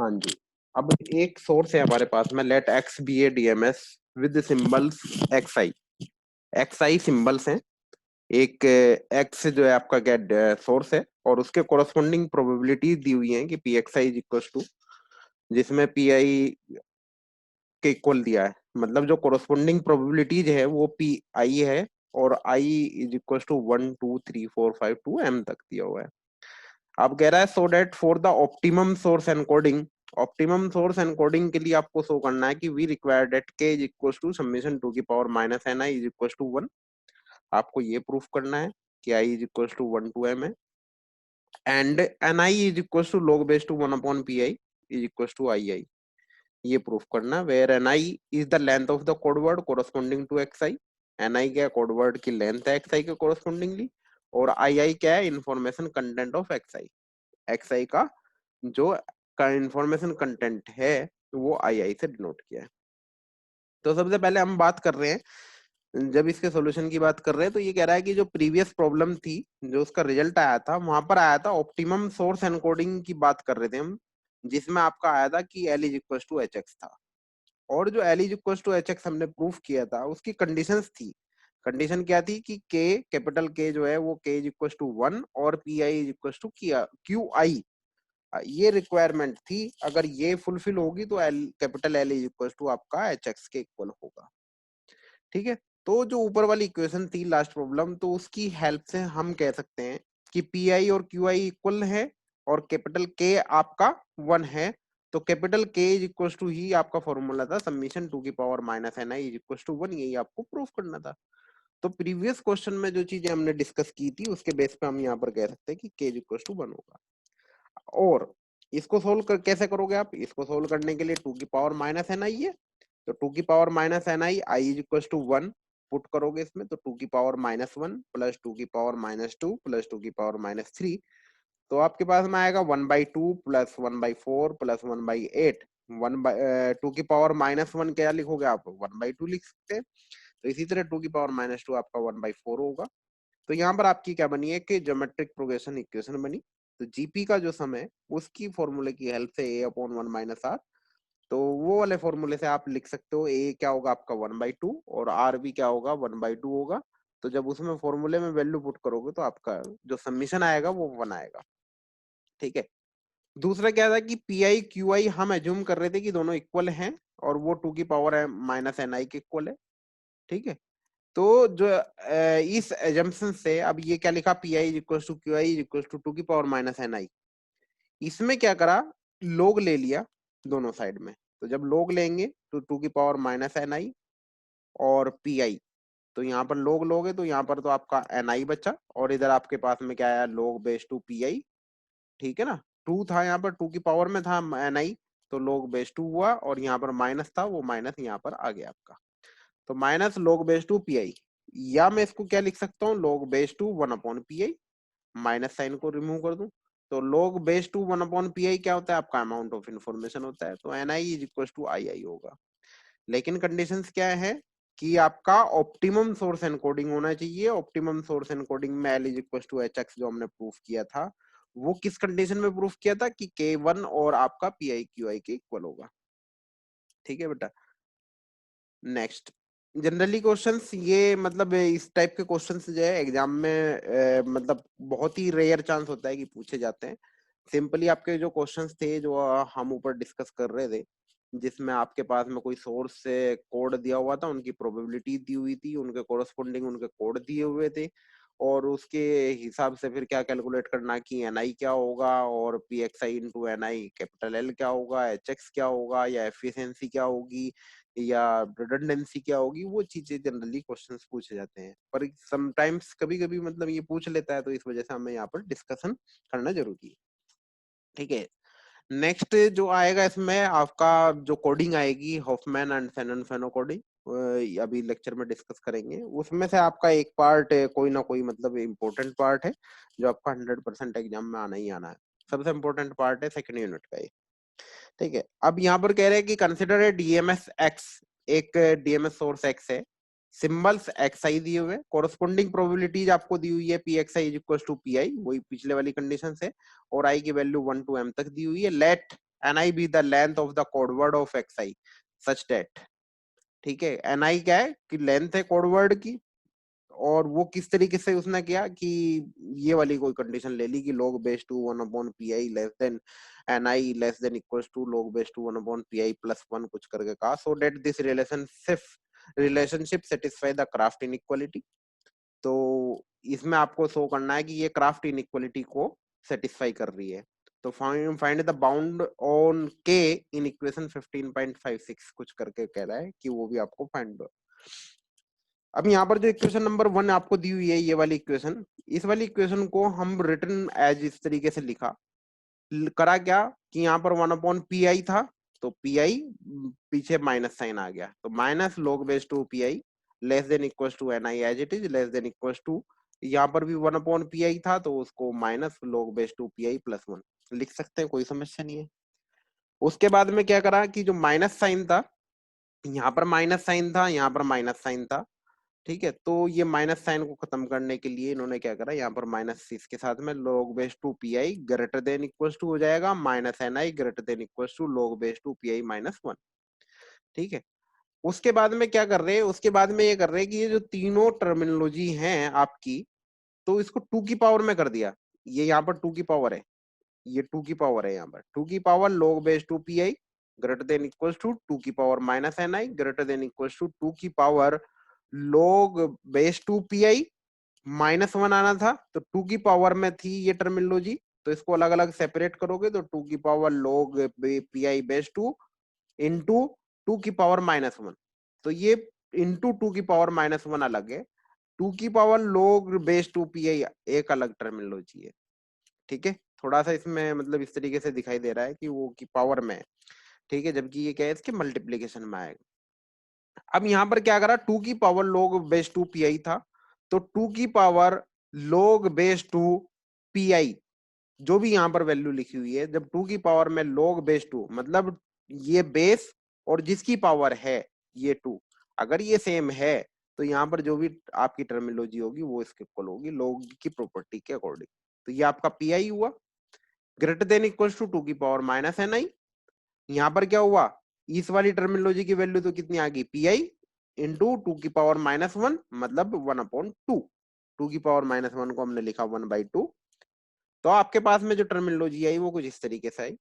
हाँ जी। अब एक सोर्स है हमारे पास में, let X B a DMS with symbols X I. X I symbols हैं। एक एक्स जो है आपका क्या सोर्स है, और उसके कोरस्पोंडिंग प्रोबेबिलिटी दी हुई है कि P X I is equal to, जिसमें पी आई के इक्वल दिया है। मतलब जो कोरस्पोंडिंग प्रोबेबिलिटीज है वो पी आई है, और i is equal to 1 2 3 4 5 to m तक दिया हुआ है। अब कह रहा है so that for the optimum source encoding, optimum source encoding के लिए आपको शो करना है कि we require that K is equal to summation two की power minus N I is equal to 1। आपको ये प्रूफ करना है कि i is equal to 1 to m है, and n I is equal to log base two 1/pi is equal to I i. ये proof करना, where n I is the length of the code word corresponding to x i. N i क्या code word की length है x i के correspondingly, और I i क्या है information content of x I. X i का जो का इंफॉर्मेशन कंटेंट है वो आई आई से डिनोट किया है। तो सबसे पहले हम बात कर रहे हैं, जब इसके सॉल्यूशन की बात कर रहे हैं तो ये कह रहा है कि जो प्रीवियस प्रॉब्लम थी, जो उसका रिजल्ट आया था वहां पर आया था ऑप्टिमम सोर्स एनकोडिंग की बात कर रहे थे हम, जिसमें आपका आया था कि L is equal to H X था। और जो L is equal to H X हमने प्रूफ किया था उसकी कंडीशंस थी। कंडीशन क्या थी कि के कैपिटल के जो है वो के इज इक्वल टू 1 और P I is equal to Q I. ये रिक्वायरमेंट थी। अगर ये फुलफिल होगी तो L capital L is equal to आपका एच एक्स के इक्वल होगा। ठीक है। तो जो ऊपर वाली इक्वेशन थी लास्ट प्रॉब्लम, तो उसकी हेल्प से हम कह सकते हैं कि पी आई और क्यू आई इक्वल है, और कैपिटल के आपका 1 है। तो कैपिटल के इज इक्वल टू ही आपका फॉर्मूला था समीशन टू की power minus N I is equal to 1। यही आपको प्रूफ करना था। तो प्रीवियस क्वेश्चन में जो चीजें हमने डिस्कस की थी उसके बेस पे हम यहाँ पर कह सकते हैं कि के इज इक्वल टू 1 होगा। और इसको कैसे करोगे आप? इसको सोल्व करने के लिए टू की पावर माइनस एन आई है, तो टू की power minus N I I is equal to 1 put करोगे इसमें, तो टू की पावर -1 प्लस टू की पावर -2 प्लस टू की पावर -3। तो आपके पास में आएगा 1/2 प्लस 1/4 प्लस 1/8। टू की पावर -1 क्या लिखोगे आप? 1/2 लिख सकते हैं। तो इसी तरह टू की पावर -2 आपका 1/4 होगा। तो यहाँ पर आपकी क्या बनी है कि ज्योमेट्रिक प्रोग्रेशन इक्वेशन बनी। तो जीपी का जो सम है उसकी फॉर्मूले की हेल्प से a/1 - r, तो वो वाले फॉर्मूले से आप लिख सकते हो ए क्या होगा आपका 1/2 और आर भी क्या होगा 1/2 होगा। तो जब उसमें फॉर्मूले में वैल्यू पुट करोगे तो आपका जो समीशन आएगा वो 1 आएगा। ठीक है। दूसरा क्या था कि पी आई क्यू आई हम एज्यूम कर रहे थे कि दोनों इक्वल हैं, और वो टू की पावर है माइनस एन आई के इक्वल है। ठीक है। तो जो इस एजम्पशन से अब ये क्या लिखा, P I equal to Q I equal to two की पावर माइनस एन आई। इसमें क्या करा, लोग ले लिया दोनों साइड में। तो जब लोग लेंगे तो टू की पावर माइनस एन आई और पी आई, तो यहाँ पर लोग लोगे तो यहाँ पर तो आपका एन आई बचा, और इधर आपके पास में क्या आया, लोग बेस टू पी आई। ठीक है ना। टू था यहाँ पर, टू की पावर में था एन आई, तो लोग बेस टू हुआ, और यहाँ पर माइनस था वो माइनस यहाँ पर आ गया आपका। तो माइनस लोग बेस टू पी आई, या मैं इसको क्या लिख सकता हूँ, log base two 1/pi। Minus sign को रिमूव कर दूं तो लोग बेस टू 1/pi क्या होता है, आपका अमाउंट ऑफ इंफॉर्मेशन होता है। तो n I is equal to I i होगा। लेकिन कंडीशंस क्या है कि आपका ऑप्टिमम सोर्स एनकोडिंग होना चाहिए। ऑप्टिमम सोर्स एनकोडिंग में L is equal to H X जो हमने प्रूफ किया था, वो किस कंडीशन में प्रूफ किया था कि के 1 और आपका पी आई क्यू आई के इक्वल होगा। ठीक है बेटा। नेक्स्ट, जनरली क्वेश्चंस ये मतलब इस टाइप के क्वेश्चंस जो है एग्जाम में मतलब बहुत ही रेयर चांस होता है कि पूछे जाते हैं। सिंपली आपके जो क्वेश्चंस थे जो हम ऊपर डिस्कस कर रहे थे, जिसमें आपके पास में कोई सोर्स से कोड दिया हुआ था, उनकी प्रोबेबिलिटी दी हुई थी, उनके कोरस्पोंडिंग उनके कोड दिए हुए थे, और उसके हिसाब से फिर क्या कैलकुलेट करना कि एन आई क्या होगा, और P X I into N I capital L क्या होगा, एच एक्स क्या होगा, या एफिशिएंसी क्या होगी, या रिडंडेंसी क्या होगी। वो चीजें जनरली क्वेश्चंस पूछे जाते हैं, पर समटाइम्स कभी कभी मतलब ये पूछ लेता है, तो इस वजह से हमें यहाँ पर डिस्कशन करना जरूरी है। ठीक है। नेक्स्ट जो आएगा इसमें आपका जो कोडिंग आएगी हॉफमैन एंड फेनन फेनो कोडिंग, अभी लेक्चर में डिस्कस करेंगे। उसमें से आपका एक पार्ट कोई ना कोई मतलब इम्पोर्टेंट पार्ट है जो आपका 100% एग्जाम में आना ही आना है। सबसे इम्पोर्टेंट पार्ट है सेकंड यूनिट का ये। ठीक है। अब यहाँ पर कह रहे हैं कि कंसिडर ए डीएमएस एक्स, एक डीएमएस सोर्स एक्स है, सिंबल्स एक्स आई दिए हुए, कोरस्पोंडिंग प्रोबेबिलिटीज आपको दी हुई है P X I is equal to P I, वही पिछले वाली कंडीशन है, और आई की वैल्यू 1 to m तक दी हुई है। Let ni be the length of the code word of xi such that, ठीक है, ni क्या है कि लेंथ है कोड वर्ड की, और वो किस तरीके से उसने किया कि ये वाली कोई कंडीशन ले ली कि log base 2 1 upon pi less than ni less than equals to log base 2 1 upon pi plus 1 कुछ करके कहा, so that this relationship satisfy the Kraft inequality. तो इसमें आपको शो करना है कि ये क्राफ्ट इनइक्वालिटी को सेटिस्फाई कर रही है। तो फाइंड द बाउंड ऑन के इन इक्वेशन 15.56 कुछ करके कह रहा है कि वो भी आपको फाइंड। अब यहाँ पर जो इक्वेशन नंबर 1 आपको दी हुई है, ये वाली इक्वेशन, इस वाली इक्वेशन को हम रिटर्न एज इस तरीके से लिखा, करा क्या कि यहाँ पर 1 अपॉन पी आई था, तो पी आई पीछे माइनस साइन आ गया, तो minus log base 2 P I less than equal to N I as it is less than equal to, यहाँ पर भी 1 अपॉन पी आई था तो उसको माइनस log base 2 पी आई प्लस 1 लिख सकते हैं, कोई समस्या नहीं है। उसके बाद में क्या करा कि जो माइनस साइन था, यहाँ पर माइनस साइन था, यहाँ पर माइनस साइन था, ठीक है, तो ये माइनस साइन को खत्म करने के लिए इन्होंने क्या करा, यहाँ पर माइनस इसके साथ में log base 2 P I greater than equals to हो जाएगा minus N I greater than equals to log base 2 P I minus 1, ठीक है। उसके बाद में क्या कर रहे हैं, उसके बाद में ये कर रहे हैं कि ये जो तीनों टर्मिनोलॉजी हैं आपकी, तो इसको 2 की पावर में कर दिया, ये यहाँ पर 2 की पावर है, ये 2 की पावर है, यहाँ पर 2 की power log base 2 P I greater than equals to 2 की power minus N I greater than equals to 2 की power log base 2 P I minus 1 आना था, तो 2 की पावर में थी ये टर्मिनोलॉजी, तो इसको अलग अलग सेपरेट करोगे तो 2 की power log P I base 2 into 2 की पावर माइनस 1, तो ये इंटू 2 की पावर माइनस 1 अलग है, 2 की पावर log base 2 पी आई एक अलग टर्मिनोलॉजी है, ठीक है। थोड़ा सा इसमें मतलब इस तरीके से दिखाई दे रहा है कि वो की पावर में है, ठीक है, जबकि ये क्या है इसके मल्टीप्लीकेशन में आएगा। अब यहाँ पर क्या करा, 2 की पावर log base 2 पी आई था, तो 2 की पावर log base 2 पी आई जो भी यहाँ पर वैल्यू लिखी हुई है, जब 2 की पावर में log base 2 मतलब ये बेस और जिसकी पावर है ये 2, अगर ये सेम है तो यहाँ पर जो भी आपकी टर्मिनोलॉजी होगी वो इसके इक्वल होगी log की प्रॉपर्टी के अकॉर्डिंग। तो ये आपका पी आई हुआ ग्रेटर देन इक्वल टू 2 की पावर माइनस एन आई, यहाँ पर क्या हुआ, इस वाली टर्मिनोलॉजी की वैल्यू तो कितनी आ गई, पी आई इंटू 2 की पावर माइनस 1 मतलब 1 अपॉन 2, 2 की पावर माइनस 1 को हमने लिखा 1/2, तो आपके पास में जो टर्मिनोलॉजी आई वो कुछ इस तरीके से आई।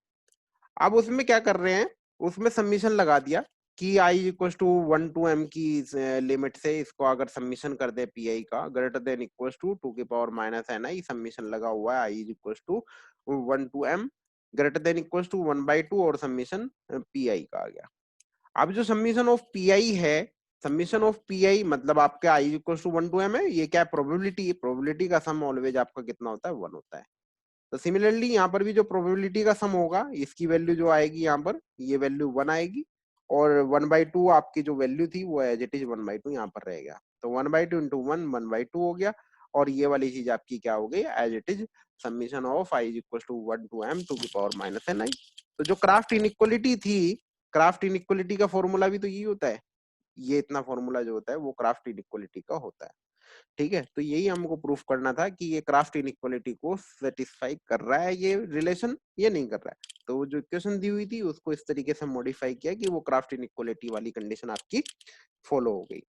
अब उसमें क्या कर रहे हैं, उसमें सबमिशन लगा दिया कि आई इक्वल टू 1 to m की लिमिट से इसको अगर सबमिशन कर दे पी आई का ग्रेटर देन इक्वल टू 2 की power minus N i, submission लगा हुआ है i equal to 1 to m greater than equal to 1/2 और सबमिशन पी आई का आ गया। अब जो सबमिशन ऑफ पी आई है, सबमिशन ऑफ पी आई मतलब आपके आई इक्वल टू 1 to m है, ये क्या प्रोबेबिलिटी, प्रोबेबिलिटी का सम ऑलवेज आपका कितना होता है, 1 होता है। तो सिमिलरली यहाँ पर भी जो प्रोबेबिलिटी का सम होगा, इसकी वैल्यू जो आएगी यहाँ पर, ये वैल्यू 1 आएगी, और 1/2 आपकी जो वैल्यू थी वो एज इट इज 1/2 यहाँ पर रहेगा, तो 1/2 इंटू 1 1/2 हो गया, और ये वाली चीज आपकी क्या हो गई, as it is summation of I equal to 1 to m 2 की पावर माइनस एन आई। तो जो क्राफ्ट इनइक्वालिटी थी, क्राफ्ट इनइक्वालिटी का फॉर्मूला भी तो यही होता है, ये इतना फॉर्मूला जो होता है वो क्राफ्ट इनइक्वालिटी का होता है, ठीक है। तो यही हमको प्रूफ करना था कि ये क्राफ्ट इनइक्वालिटी को सेटिस्फाई कर रहा है ये रिलेशन, ये नहीं कर रहा है, तो जो इक्वेशन दी हुई थी उसको इस तरीके से मॉडिफाई किया कि वो क्राफ्ट इनइक्वालिटी वाली कंडीशन आपकी फॉलो हो गई,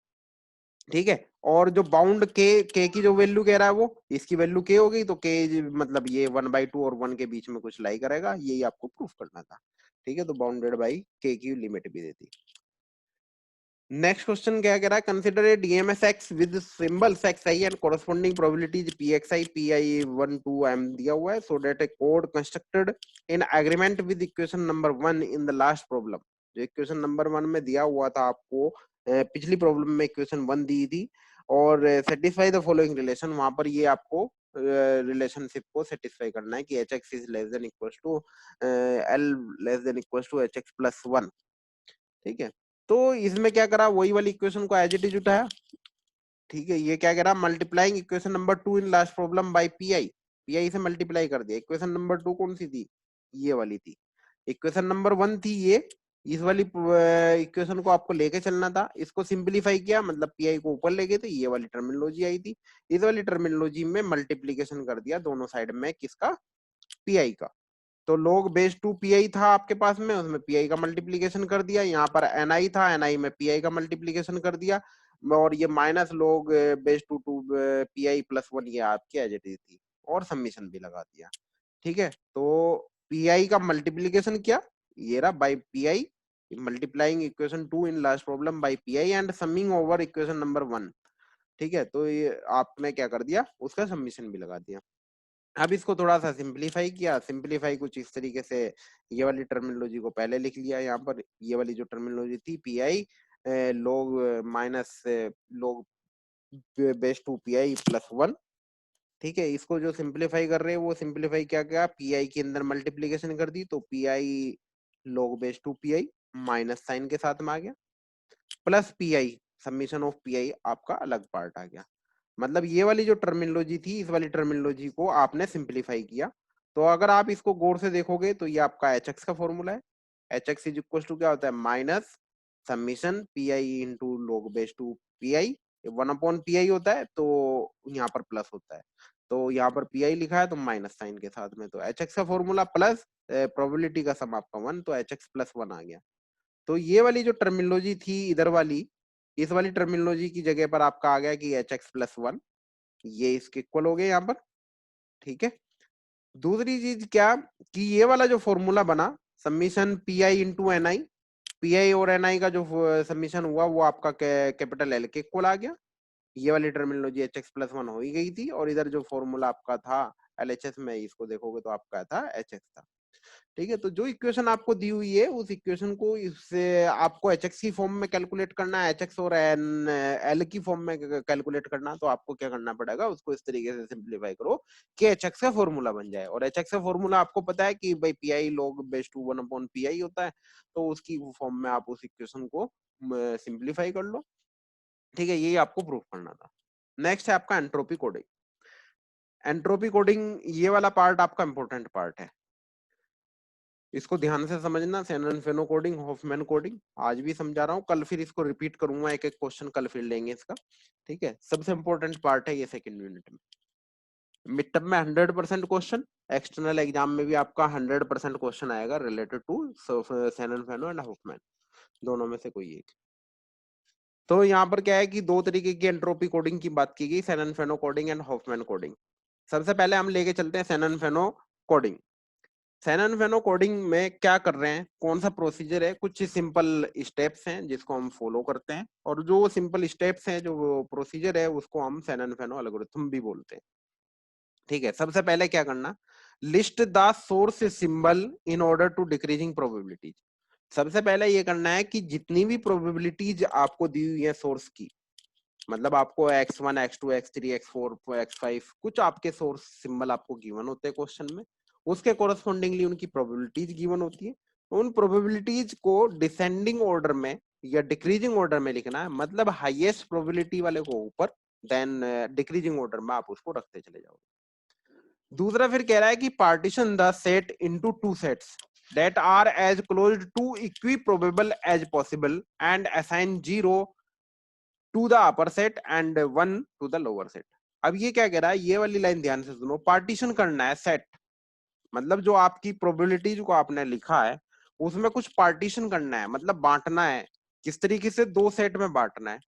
ठीक है। और जो बाउंड के की जो वैल्यू कह रहा है वो, इसकी वैल्यू के हो गई, तो के मतलब ये 1/2 और 1 के बीच में कुछ लाई करेगा, यही आपको प्रूफ करना था, ठीक है। तो बाउंडेड बाई के की लिमिट भी देती। नेक्स्ट क्वेश्चन क्या कह रहा है, consider a DMS X with symbols X I and corresponding probabilities P X I P I 1 to m दिया हुआ है, so that a code constructed in agreement with equation number 1 in the last problem. जो इक्वेशन नंबर 1 में दिया हुआ था आपको, पिछली प्रॉब्लम में इक्वेशन 1 दी थी, और सेटिस्फाई द फॉलोइंग रिलेशन, वहां पर ये आपको रिलेशनशिप को सेटिस्फाई करना है कि H X is less than equal to L less than equal to H X plus 1, ठीक है। तो इसमें क्या करा, वही वाली इक्वेशन को एज इट इज उठाया, ठीक है। ये क्या कह रहा, multiplying equation number 2 in last problem by P I, P I से मल्टीप्लाई कर दिया। इक्वेशन नंबर 2 कौन सी थी, ये वाली थी। इक्वेशन नंबर 1 थी ये, इस वाली इक्वेशन को आपको लेके चलना था, इसको सिंपलीफाई किया मतलब पीआई को ऊपर ले गए थे, ये वाली टर्मिनोलॉजी आई थी, इस वाली टर्मिनोलॉजी में मल्टीप्लीकेशन कर दिया दोनों साइड में किसका, पीआई का, तो log बेस 2 पी था आपके पास में, उसमें पी का मल्टीप्लीकेशन कर दिया, यहाँ पर एन था, एन में पी का मल्टीप्लीकेशन कर दिया, और ये minus log base 2 two P plus 1 ये आपकी एज इट इज थी, और सबमिशन भी लगा दिया। ठीक है, तो पी का मल्टीप्लीकेशन किया, ये रहा by P, multiplying equation 2 in last problem by P and summing over equation number 1। ठीक है, तो ये आपने क्या कर दिया, उसका सबमिशन भी लगा दिया। अब इसको थोड़ा सा सिंप्लीफाई किया, सिंप्लीफाई कुछ इस तरीके से, ये वाली टर्मिनोलॉजी को पहले लिख लिया यहाँ पर, ये वाली जो टर्मिनोलॉजी थी पी लोग माइनस लोग बेस 2 पी प्लस 1। ठीक है, इसको जो सिंप्लीफाई कर रहे हैं वो सिंप्लीफाई क्या क्या, पी के अंदर मल्टीप्लीकेशन कर दी, तो पी लोग बेस 2 पी माइनस साइन के साथ में आ गया, plus P submission of P आपका अलग पार्ट आ गया। मतलब ये वाली जो टर्मिनोलॉजी थी, इस वाली टर्मिनोलॉजी को आपने सिंप्लीफाई किया। तो अगर आप इसको गौर से देखोगे तो ये आपका एच एक्स का फॉर्मूला है। H X is equal to क्या होता है, minus summation P I into log base two P I, 1/pi होता है, तो यहाँ पर प्लस होता है, तो यहाँ पर पी लिखा है तो माइनस साइन के साथ में, तो एच एक्स का फॉर्मूला प्लस प्रोबेबिलिटी का सम आपका 1, तो एच एक्स प्लस 1 आ गया। तो ये वाली जो टर्मिनोलॉजी थी इधर वाली, इस वाली टर्मिनोलॉजी की जगह पर आपका आ गया कि एच एक्स प्लस 1, ये इसके इक्वल हो गए यहाँ पर। ठीक है, दूसरी चीज क्या, कि ये वाला जो फॉर्मूला बना summation P I into N I, P I और एन आई का जो सबमिशन हुआ वो आपका कैपिटल एल के इक्वल आ गया। ये वाली टर्मिनोलॉजी एच एक्स प्लस 1 हो ही गई थी, और इधर जो फॉर्मूला आपका था एल एच एस में, इसको देखोगे तो आपका था एच एक्स था। ठीक है, तो जो इक्वेशन आपको दी हुई है उस इक्वेशन को इससे आपको एच एक्स की फॉर्म में कैलकुलेट करना है, एच एक्स और एन एल की फॉर्म में कैलकुलेट करना, तो आपको क्या करना पड़ेगा, उसको इस तरीके से सिंप्लीफाई करो कि एच एक्स का फॉर्मूला बन जाए। और एच एक्स का फॉर्मूला आपको पता है कि भाई P I log base two 1/पी होता है, तो उसकी फॉर्म में आप उस इक्वेशन को सिंप्लीफाई कर लो। ठीक है, यही आपको प्रूफ करना था। नेक्स्ट है आपका एंट्रोपी कोडिंग। एंट्रोपी कोडिंग ये वाला पार्ट आपका इंपॉर्टेंट पार्ट है, इसको ध्यान से समझना। शेनन फेनो कोडिंग, हॉफमैन कोडिंग, आज भी समझा रहा हूँ, कल फिर इसको रिपीट करूंगा, एक एक क्वेश्चन कल फिर लेंगे इसका। ठीक है, सबसे इंपॉर्टेंट पार्ट है ये सेकंड यूनिट में। मिड टर्म में 100% क्वेश्चन, एक्सटर्नल एग्जाम में भी आपका 100% क्वेश्चन आएगा रिलेटेड टू शेनन फेनो एंड हॉफमैन, दोनों में से कोई एक। तो यहाँ पर क्या है कि दो तरीके की एंट्रोपी कोडिंग की बात की गई, शेनन फेनो कोडिंग एंड हॉफमैन कोडिंग। सबसे पहले हम लेके चलते हैं शेनन फेनो कोडिंग। शेनन फेनो कोडिंग में क्या कर रहे हैं, कौन सा प्रोसीजर है, कुछ सिंपल स्टेप्स हैं जिसको हम फॉलो करते हैं, और जो सिंपल स्टेप्स हैं, जो प्रोसीजर है, उसको हम शेनन फेनो एल्गोरिथम भी बोलते हैं। ठीक है, सबसे पहले क्या करना, list the source symbol in order to decreasing probabilities. सबसे पहले ये करना है कि जितनी भी प्रोबेबिलिटीज आपको दी हुई है सोर्स की, मतलब आपको x1 x2 x3 x4 x5 कुछ आपके सोर्स सिंबल आपको गिवन होते हैं क्वेश्चन में, उसके कोरस्पॉन्डिंगली उनकी प्रोबेबिलिटीज गिवन होती है। उन प्रोबेबिलिटीज को डिसेंडिंग ऑर्डर में या डिक्रीजिंग ऑर्डर में लिखना है, मतलब हाईएस्ट प्रोबेबिलिटी वाले को ऊपर, देन डिक्रीजिंग ऑर्डर में आप उसको रखते चले जाओगे। दूसरा फिर कह रहा है कि partition the set into two sets that are as close to equiprobable as possible and assign 0 to the upper set and 1 to the lower set. अब ये क्या कह रहा है, ये वाली लाइन ध्यान से सुनो, पार्टीशन करना है सेट, मतलब जो आपकी प्रोबेबिलिटीज को आपने लिखा है उसमें कुछ पार्टीशन करना है, मतलब बांटना है। किस तरीके से, दो सेट में बांटना है,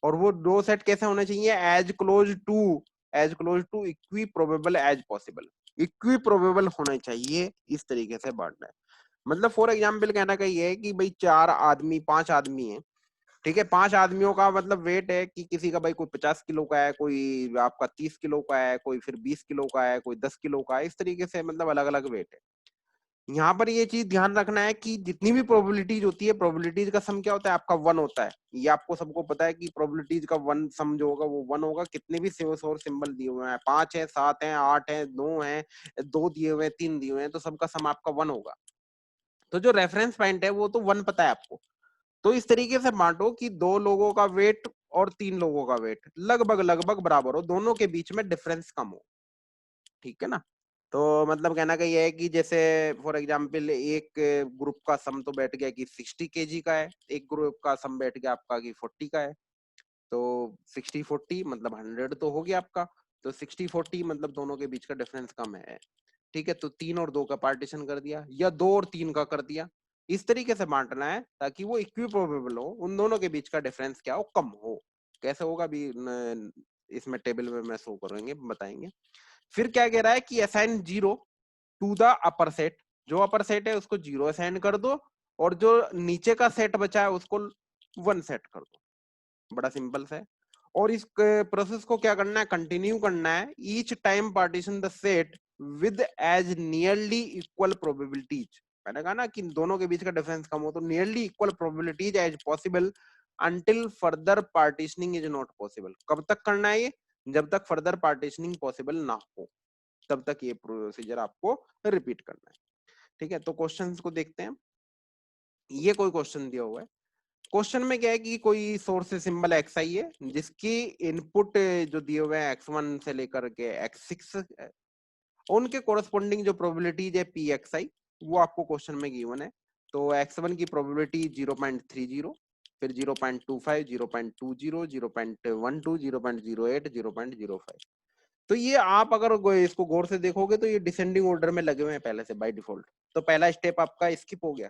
और वो दो सेट कैसे होने चाहिए, as close to equiprobable as possible, equiprobable होने चाहिए, इस तरीके से बांटना है। मतलब फॉर एग्जाम्पल कहना का ये है कि भाई चार आदमी, पांच आदमी है, ठीक है, पांच आदमियों का मतलब वेट है कि किसी का भाई कोई 50 किलो का है, कोई आपका 30 किलो का है, कोई फिर 20 किलो का है, कोई 10 किलो का है, इस तरीके से मतलब अलग अलग वेट है। यहाँ पर ये चीज ध्यान रखना है कि जितनी भी प्रोबेबिलिटीज होती है, प्रोबेबिलिटीज का सम क्या होता है, आपका 1 होता है। ये आपको सबको पता है कि प्रोबेबिलिटीज का 1 सम जो होगा वो 1 होगा। कितने भी और सिंबल दिए हुए हैं, 5 है, 7 है, 8 है, 2 है, 2 दिए हुए हैं, 3 दिए हुए हैं, तो सबका सम आपका 1 होगा। तो जो रेफरेंस पॉइंट है वो तो 1 पता है आपको। तो इस तरीके से बांटो कि दो लोगों का वेट और तीन लोगों का वेट लगभग लगभग बराबर हो, दोनों के बीच में डिफरेंस कम हो। ठीक है ना, तो मतलब कहना का ये है कि जैसे फॉर एग्जांपल एक ग्रुप का सम तो बैठ गया कि 60 kg का है, एक ग्रुप का सम बैठ गया आपका कि 40 का है, तो 60-40 मतलब 100 तो हो गया आपका। तो 60-40 मतलब दोनों के बीच का डिफरेंस कम है। ठीक है, तो 3 और 2 का पार्टीशन कर दिया, या 2 और 3 का कर दिया। इस तरीके से बांटना है ताकि वो इक्विप्रोबेबल हो, उन दोनों के बीच का डिफरेंस क्या हो, कम हो। कैसे होगा अभी इसमें टेबल में मैं शो करेंगे, बताएंगे। फिर क्या कह रहा है कि assign 0 to the upper set, जो अपर सेट है उसको 0 असाइन कर दो, और जो नीचे का सेट बचा है उसको 1 सेट कर दो। बड़ा सिंपल सा है। और इस प्रोसेस को क्या करना है, कंटिन्यू करना है। Each time partition the set with as nearly equal probabilities. मैंने कहा ना कि दोनों के बीच का डिफरेंस कम हो, तो nearly equal probabilities as possible until further partitioning is not possible. कब तक करना है ये, जब तक फर्दर पार्टीशनिंग पॉसिबल ना हो, तब तक ये प्रोसीजर आपको रिपीट करना है। ठीक है, तो क्वेश्चंस को देखते हैं। ये कोई क्वेश्चन दिया हुआ है। क्वेश्चन में क्या है कि कोई सोर्स सिंबल एक्स आई है, जिसकी इनपुट जो दिए हुए हैं x1 से लेकर के x6, उनके कोरस्पोंडिंग जो प्रोबेबिलिटीज है पी एक्स आई, वो आपको क्वेश्चन में गिवन है। तो x1 की प्रोबेबिलिटी 0.30, फिर 0.25, 0.20, 0.12, 0.08, 0.05। तो ये आप अगर इसको गौर से देखोगे तो ये डिसेंडिंग ऑर्डर में लगे हुए हैं पहले से बाय डिफॉल्ट। तो पहला स्टेप आपका स्किप हो गया।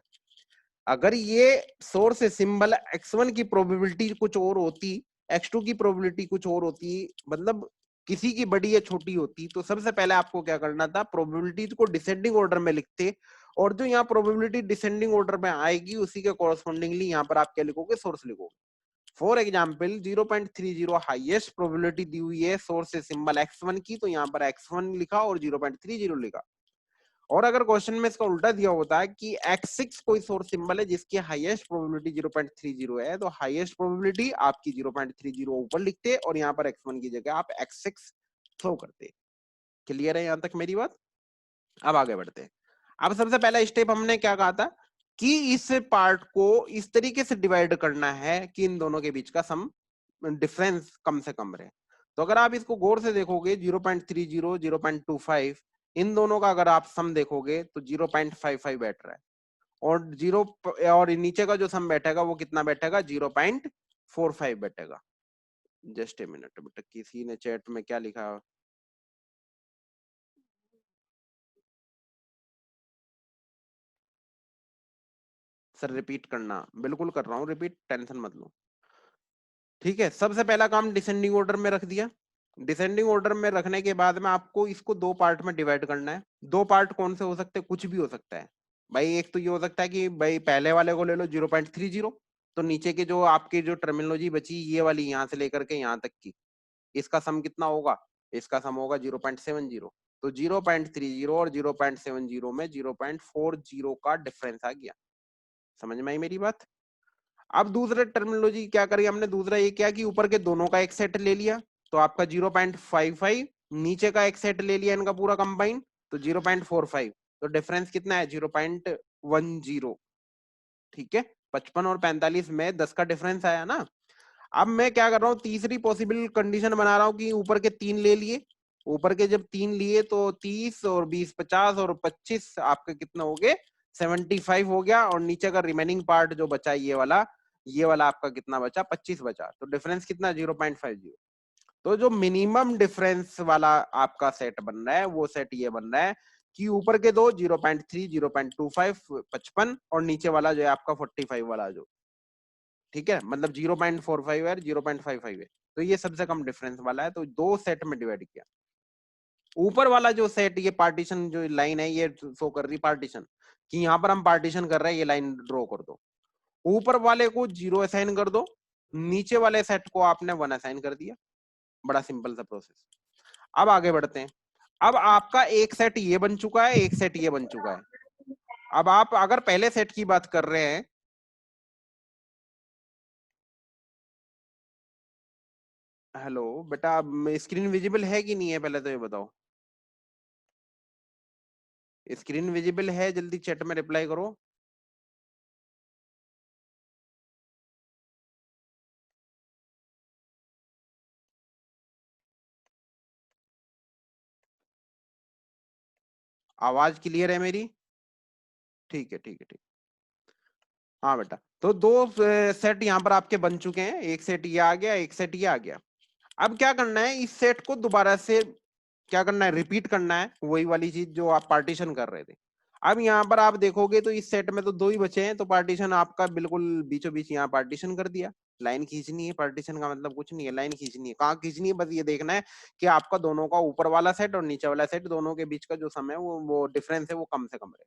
अगर ये सोर्स सिंबल x1 की प्रोबेबिलिटी कुछ और होती, x2 की प्रोबेबिलिटी कुछ और होती, मतलब किसी की बड़ी या छोटी होती, तो सबसे पहले आपको क्या करना था, प्रोबेबिलिटीज को डिसेंडिंग ऑर्डर में लिखते, और जो यहाँ प्रोबेबिलिटी डिसेंडिंग ऑर्डर में आएगी उसी के कोरस्पोंडिंगली यहाँ पर आप क्या लिखोगे, सोर्स लिखोगे। फॉर एग्जाम्पल 0.30 हाईएस्ट प्रोबेबिलिटी दी हुई है सोर्स सिंबल x1 की, तो यहाँ पर x1 लिखा और 0.30 लिखा। और अगर क्वेश्चन में इसका उल्टा दिया होता है कि x6 कोई सोर्स सिंबल है जिसकी हाईएस्ट प्रोबेबिलिटी 0.30 है, तो हाईएस्ट प्रोबेबिलिटी आपकी 0.30 ऊपर लिखते और यहाँ पर x1 की जगह आप x6 थ्रो करते। क्लियर है यहाँ तक मेरी बात? अब आगे बढ़ते हैं। अब सबसे पहला स्टेप हमने क्या कहा था कि इस पार्ट को इस तरीके से डिवाइड करना है कि इन दोनों के बीच का सम डिफरेंस कम से कम रहे। तो अगर आप इसको गौर से देखोगे 0.30, 0.25, इन दोनों का अगर आप सम देखोगे तो 0.55 बैठ रहा है, और जीरो और नीचे का जो सम बैठेगा वो कितना बैठेगा, 0.45 बैठेगा। जस्ट ए मिनट बेटा, किसी ने चैट में क्या लिखा, सर रिपीट करना, बिल्कुल कर रहा हूँ रिपीट, टेंशन मत लो। ठीक है, सबसे पहला काम डिसेंडिंग ऑर्डर में रख दिया। डिसेंडिंग ऑर्डर में रखने के बाद में आपको इसको दो पार्ट में डिवाइड करना है। दो पार्ट कौन से हो सकते हैं, कुछ भी हो सकता है भाई। एक तो ये हो सकता है कि भाई पहले वाले को ले लो 0.30, तो नीचे के जो आपकी जो टर्मिनोलॉजी बची ये वाली यहाँ से लेकर के यहाँ तक की, इसका सम कितना होगा, इसका सम होगा 0.70। तो 0.30 और 0.70 में 0.40 का डिफरेंस आ गया। समझ में आई मेरी बात? अब दूसरे टर्मिनोलॉजी क्या करी हमने, दूसरा ये क्या कि ऊपर के दोनों का एक सेट ले लिया, तो आपका 0.55, नीचे का एक सेट ले लिया इनका पूरा कंबाइन, तो 0.45। तो डिफरेंस कितना है, 0.10। ठीक है, 55 और 45 में 10 का डिफरेंस आया ना। अब मैं क्या कर रहा हूँ, तीसरी पॉसिबल कंडीशन बना रहा हूँ कि ऊपर के 3 ले लिए। ऊपर के जब 3 लिए तो 30 और 20 50 और 25 आपके कितना हो गए, 75 हो गया। और नीचे का रिमेनिंग पार्ट जो बचा ये वाला आपका कितना बचा, 25 बचा। तो डिफरेंस कितना, 0.50। तो जो मिनिमम डिफरेंस वाला आपका सेट बन रहा है वो सेट ये बन रहा है कि ऊपर के दो 0.3, 0.25, 55, और नीचे वाला जो है आपका 45 वाला जो, ठीक है, मतलब 0.45 है, 0.55 है। तो ये सबसे कम डिफरेंस वाला है, तो दो सेट में डिवाइड किया। ऊपर वाला जो सेट, ये पार्टीशन जो लाइन है ये शो कर रही पार्टीशन, कि यहाँ पर हम पार्टीशन कर रहे हैं, ये लाइन ड्रॉ कर दो। ऊपर वाले को 0 असाइन कर दो, नीचे वाले सेट को आपने 1 असाइन कर दिया। बड़ा सिंपल सा प्रोसेस। अब आगे बढ़ते हैं। अब आपका एक सेट ये बन चुका है, एक सेट ये बन चुका है। अब आप अगर पहले सेट की बात कर रहे हैं, हेलो बेटा, स्क्रीन विजिबल है कि नहीं है, पहले तो ये बताओ। स्क्रीन विजिबल है, जल्दी चैट में रिप्लाई करो। आवाज क्लियर है मेरी? ठीक है, ठीक है, ठीक। हाँ बेटा, तो दो सेट यहाँ पर आपके बन चुके हैं, एक सेट ये आ गया, एक सेट ये आ गया। अब क्या करना है, इस सेट को दोबारा से क्या करना है, रिपीट करना है वही वाली चीज जो आप पार्टीशन कर रहे थे। अब यहाँ पर आप देखोगे तो इस सेट में तो 2 ही बचे हैं, तो पार्टीशन आपका बिल्कुल बीचों बीच यहाँ पार्टीशन कर दिया। लाइन खींचनी है, पार्टीशन का मतलब कुछ नहीं है, लाइन खींचनी है। कहाँ खींचनी है, बस ये देखना है कि आपका दोनों का ऊपर वाला सेट और नीचे वाला सेट दोनों के बीच का जो समय है वो डिफरेंस है वो कम से कम रहे।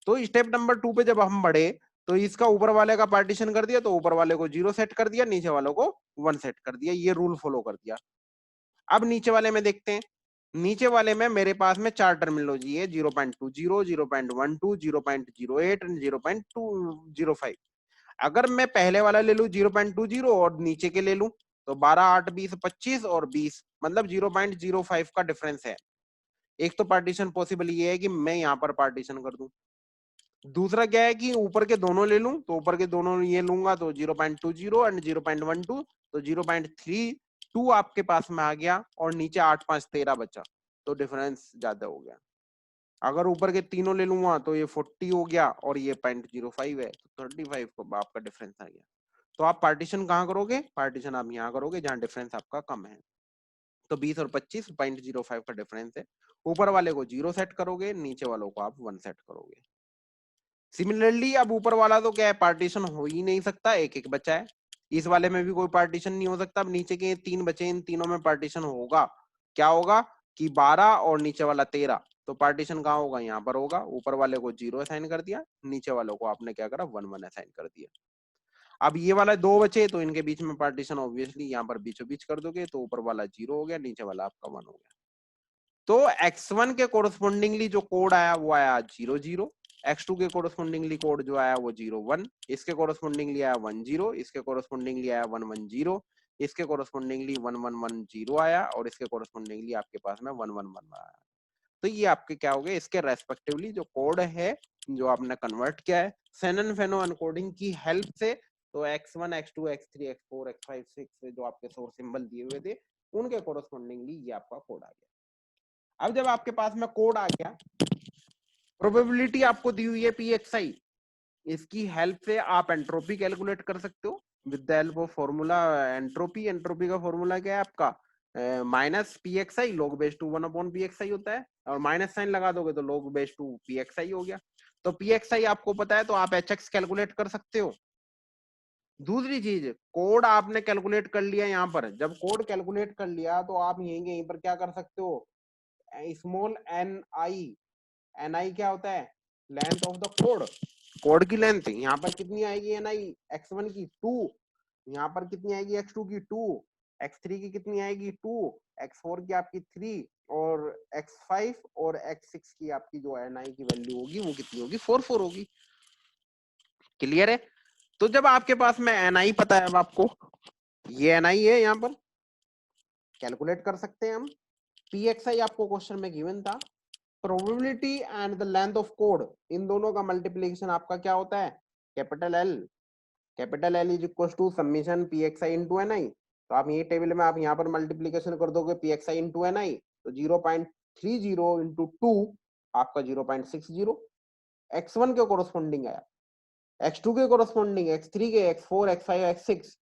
तो स्टेप नंबर 2 पे जब हम बढ़े तो इसका ऊपर वाले का पार्टीशन कर दिया, तो ऊपर वाले को 0 सेट कर दिया, नीचे वालों को 1 सेट कर दिया, ये रूल फॉलो कर दिया। अब नीचे वाले में देखते हैं। नीचे वाले में मेरे पास में 4 टर्मिनोलॉजी है, 0.20, 0.12, 0.08 एंड 0.205। अगर मैं पहले वाला ले लूं 0.20 और नीचे के ले लूं तो 12, 8, 20, 25 और 20 मतलब 0.05 का डिफरेंस है। एक तो पार्टीशन पॉसिबल ये है कि मैं यहाँ पर पार्टीशन कर दूं। दूसरा क्या है कि ऊपर के दोनों ले लूं, तो ऊपर के दोनों ये लूंगा तो 0.20 एंड 0.12, तो 0.32 आपके पास में आ गया और नीचे 8, 5, 13 बचा, तो डिफरेंस ज्यादा हो गया। अगर ऊपर के तीनों ले लूंगा तो ये 40 हो गया और ये 0.05 है, तो 35 को आपका डिफरेंस आ गया। तो आप पार्टीशन कहाँ करोगे, पार्टीशन आप यहाँ करोगे जहां डिफरेंस आपका कम है। तो 20 और 25 0.05 का डिफरेंस है। ऊपर वाले को 0 सेट करोगे, नीचे वालों को आप 1 सेट करोगे। सिमिलरली अब ऊपर वाला तो क्या है, पार्टीशन हो ही नहीं सकता, एक एक बचा है। इस वाले में भी कोई पार्टीशन नहीं हो सकता। अब नीचे के 3 बचे, इन तीनों में पार्टीशन होगा। क्या होगा कि 12 और नीचे वाला 13, तो पार्टीशन कहाँ होगा, यहाँ पर होगा। ऊपर वाले को 0 असाइन कर दिया, नीचे वालों को आपने क्या करा, 1 1 असाइन कर दिया। अब ये वाला 2 बचे, तो इनके बीच में पार्टीशन ऑब्वियसली यहाँ पर बीचों बीच कर दोगे, तो ऊपर वाला 0 हो गया, नीचे वाला आपका 1 हो गया। तो x1 के कोरस्पोंडिंगली जो कोड आया वो आया 0 0, x2 के कोरस्पोंडिंगली कोड जो आया वो 0 1, इसके कोरस्पोंडिंगली आया 1 0, इसके कोरस्पोंडिंगली आया 1 1 0, इसके कोरस्पोंडिंगली 1 1 1 0 आया और इसके कोरस्पोंडिंगली आपके पास में 1 1 1 आया। तो ये आपके क्या हो गए, इसके रेस्पेक्टिवली जो कोड है जो आपने कन्वर्ट किया है शेनन फेनो एनकोडिंग की हेल्प से, तो x1 x2 x3 x4 x5 6 जो आपके सोर्स सिंबल दिए हुए थे उनके कोरस्पोंडिंगली ये आपका कोड आ गया। अब जब आपके पास में कोड आ गया, प्रोबेबिलिटी आपको दी हुई है pxi, इसकी हेल्प से आप एंट्रोपी कैलकुलेट कर सकते हो with the help of formula entropy. Entropy का फॉर्मूला क्या है आपका, minus pxi log base two 1 upon pxi होता है, और माइनस साइन लगा दोगे तो log बेस टू pxi हो गया। तो pxi आपको पता है तो आप hx कैलकुलेट कर सकते हो। दूसरी चीज, कोड आपने कैलकुलेट कर लिया, यहाँ पर जब कोड कैलकुलेट कर लिया तो आप यहीं पर क्या कर सकते हो, small N I, n i क्या होता है, length of the code, code की लेंथ। यहाँ पर कितनी आएगी एन आई, x1 की 2, यहाँ पर कितनी आएगी x2 की 2, x3 की कितनी आएगी 2, x4 की आपकी 3 और x5 और x6 की आपकी जो एन आई की वैल्यू होगी वो कितनी होगी, 4 4 होगी। क्लियर है। तो जब आपके पास में एन आई पता है, अब आपको ये एन आई है, यहाँ पर कैलकुलेट कर सकते हैं हम। pxi आपको क्वेश्चन में गिवन था, probability and the length of code, इन दोनों का मल्टीप्लीकेशन आपका क्या होता है, capital L. Capital L is equal to summation P X I into N I. तो आप ये टेबल में आप यहाँ पर मल्टीप्लीकेशन कर दोगे P X I into N I, तो 0.30 इंटू 2 आपका 0.60 x1 के कोरस्पोंडिंग आया, x2 के कोरस्पोंडिंग, x3 के, x4 x5 x6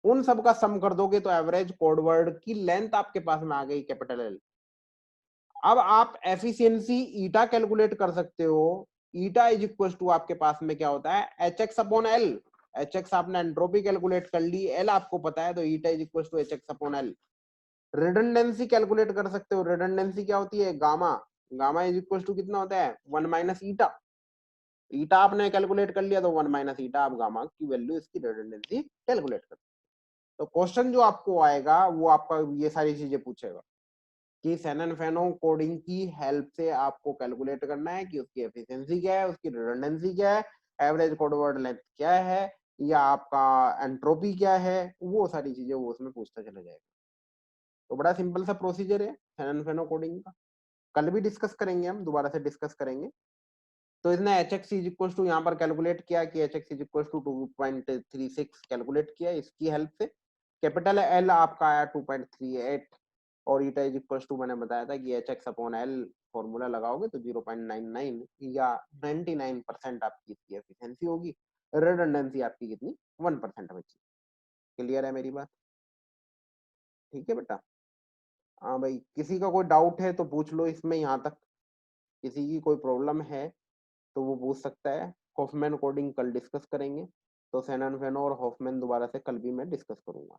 उन सब का सम कर दोगे तो एवरेज कोड वर्ड की लेंथ आपके पास में आ गई कैपिटल एल। अब आप एफिशिएंसी ईटा कैलकुलेट कर सकते हो। ईटा इज इक्वल टू आपके पास में क्या होता है, H X upon L. H X आपने एंट्रोपी कैलकुलेट कर ली, एल आपको पता है, तो eta is equal to H X upon L. Redundancy calculate कर सकते हो, रिडंडेंसी क्या होती है, gamma. Gamma is equal to कितना होता है, 1 माइनस ईटा। ईटा आपने कैलकुलेट कर लिया तो 1 माइनस ईटा आप गामा की वैल्यू इसकी रिडंडेंसी कैलकुलेट कर। तो क्वेश्चन जो आपको आएगा वो आपका ये सारी चीजें पूछेगा कि शेनन फेनो कोडिंग की हेल्प से आपको कैलकुलेट करना है कि उसकी एफिशिएंसी क्या है, उसकी रिडंडेंसी क्या है, एवरेज कोड वर्ड लेंथ क्या है, या आपका एंट्रोपी क्या है, वो सारी चीजें वो उसमें पूछता चला जाएगा। तो बड़ा सिंपल सा प्रोसीजर है शेनन फेनो कोडिंग का। कल भी डिस्कस करेंगे, हम दोबारा से डिस्कस करेंगे। तो इसने H X is equal to यहाँ पर कैलकुलेट किया कि H X is equal to 2.36 calculate किया इसकी हेल्प से। कैपिटल एल आपका आया 2.38 और ईटा इज इक्वल टू मैंने बताया था कि H X upon L formula लगाओगे तो 0.99 या 99% आपकी इसकी एफिशिएंसी होगी। रिडंडेंसी आपकी कितनी, 1% बची। क्लियर है मेरी बात, ठीक है बेटा। हाँ भाई, किसी का कोई डाउट है तो पूछ लो इसमें, यहाँ तक किसी की कोई प्रॉब्लम है तो वो पूछ सकता है। हॉफमैन कोडिंग कल डिस्कस करेंगे, तो सैनन फेनो और हॉफमैन दोबारा से कल भी मैं डिस्कस करूंगा।